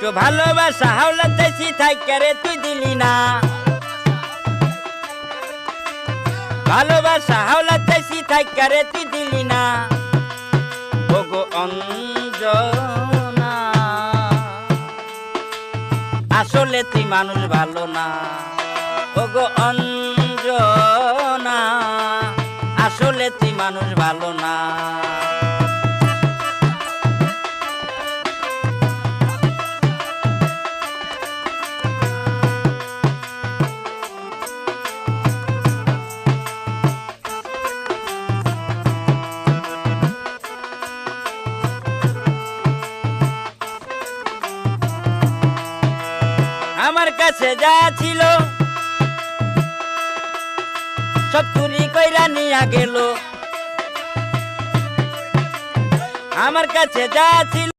একটু ভালোবাসা হাওলাত চাইছি থাইকা রে তুই দিলি না, ভালোবাসা হাওলাত চাইছি থাইকা রে তুই দিলি না। ওগো অঞ্জনা আসলে তুই মানুষ ভালো না, ওগো অঞ্জনা আসলে তুই মানুষ ভালো না। আমার কাছে যা ছিল সব চুরি কইরা নিয়া গেল, আমার কাছে যা ছিল